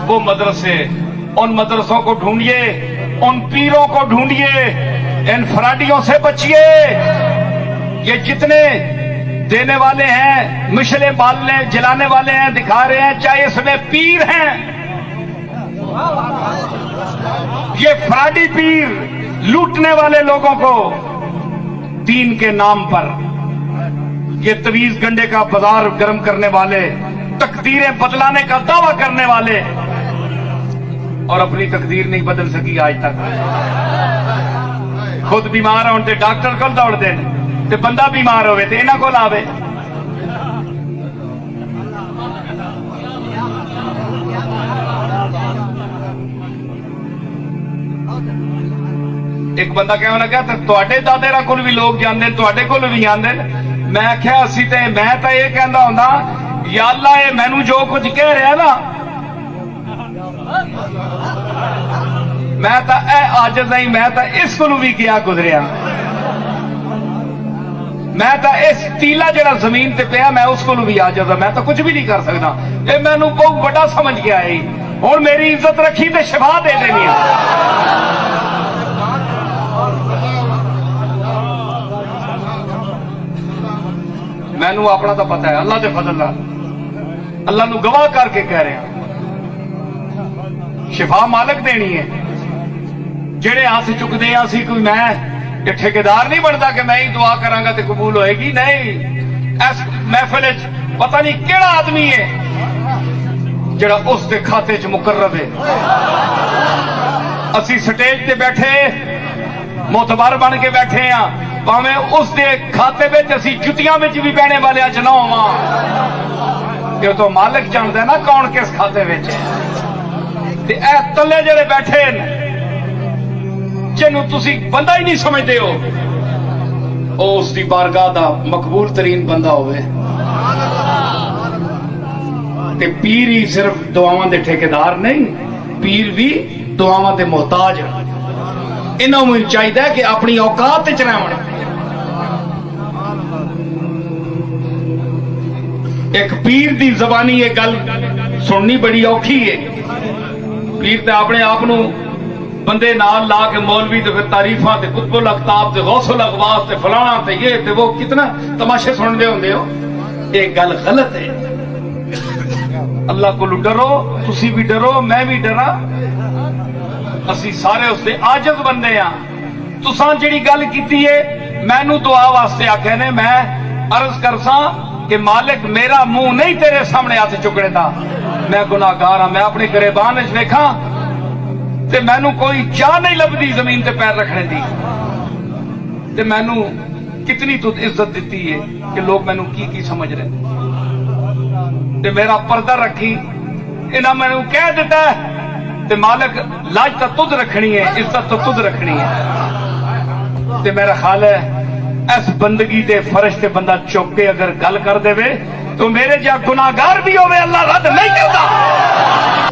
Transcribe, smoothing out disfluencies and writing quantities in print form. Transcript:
वो मदरसे, उन मदरसों को ढूंढिए, उन पीरों को ढूंढिए, इन फराडियों से बचिए। ये जितने देने वाले हैं, मिशले बालने जलाने वाले हैं, दिखा रहे हैं, चाहे इसमें पीर हैं, ये फराडी पीर लूटने वाले लोगों को दीन के नाम पर, ये तवीज गंडे का बाजार गर्म करने वाले, तकदीरें बदलाने का दावा करने वाले, और अपनी तकदीर नहीं बदल सकी आज तक। खुद बीमार होने डॉक्टर को दौड़ते हैं, ते बंदा बीमार होवे ते इन्हां कोल आवे। एक बंदा कहने लगा तुहाडे दादेरा कोल भी लोग जांदे, तुहाडे कोल भी आंदे। मैं आख्या असी ते मैं तां ये कहंदा हुंदा, या अल्लाह ये मैनू जो कुछ कह रहा ना, मैं तां आजिज़ नहीं, मैं तां इस कोलों भी गया गुजरिया, मैं तां इस तीला जिहड़ा जमीन ते पिया मैं उस कोलों भी आजिज़ हां, मैं तां कुछ भी नहीं कर सकदा। ये मैनू बहुत बड़ा समझ गया है, हुण मेरी इज्जत रखी ते शिफा दे देनी है। मैनू अपना तो पता है, अल्लाह दे फजल नाल, अल्लाह नू गवाह करके कह रहे हैं, शिफा मालिक देनी है। जेड़े हाथ चुकते हैं असी, कोई मैं ये ठेकेदार नहीं बनता कि मैं ही दुआ करांगा ते कबूल होएगी, नहीं। इस महफिल पता नहीं केड़ा आदमी है जेड़ा उस दे खाते च मुकर्रब है। असी स्टेज ते बैठे मोतबर बन के बैठे हैं, भावें उस दे खाते में असी जुतियां में भी बहने वाले च ना होवां, कि तो मालिक जानता है ना कौन किस खाते में। ते ए तले जेड़े बैठे जिन्हों तुसी बंदा ही नहीं समझते हो, उस दी बारगाह दा मकबूल तरीन बंदा होवे। ते पीर ही सिर्फ दुआवां दे ठेकेदार नहीं, पीर भी दुआवां दे मोहताज। इन्हां नूं चाहिए कि अपनी औकात च रहण। एक पीर दी जबानी ये गल सुननी बड़ी औखी है। पीर ते अपने आप नूं बंदे नाल ला के मौलवी ते फिर तारीफां ते कुतुबुल अख्ताब ते गौसुल अगवास ते फलाना ते ये ते वो कितना तमाशे सुनते होंदे हो। ये गल गलत है। अल्लाह को डरो, तुसी भी डरो, मैं भी डरा, असी सारे उसके आजिज़ बंदे हां। तुसां जिहड़ी गल कीती है मैनू दुआ वास्ते आखे ने, मैं अर्ज करसां कि मालिक मेरा मुंह नहीं तेरे सामने हाथ चुकने दा, मैं गुनाहगार हां। मैं अपनी गिरबान च वेखा ते मैनू कोई चाह नहीं लभदी जमीन ते पैर रखने दी, ते मैनू कितनी तुद इज्जत दी है कि लोग मैनू की समझ रहे। ते मेरा पर्दा रखी, इन्हां मैनू कह दिता है ते मालिक लाज तो तुद रखनी है, इज्जत तो तुद रखनी है। ते मेरा ख्याल है इस बंदगी दे फर्श ते बंदा चुक के अगर गल कर देवे तो मेरे जा गुनाहगार भी होवे अल्लाह रद्द नहीं करता।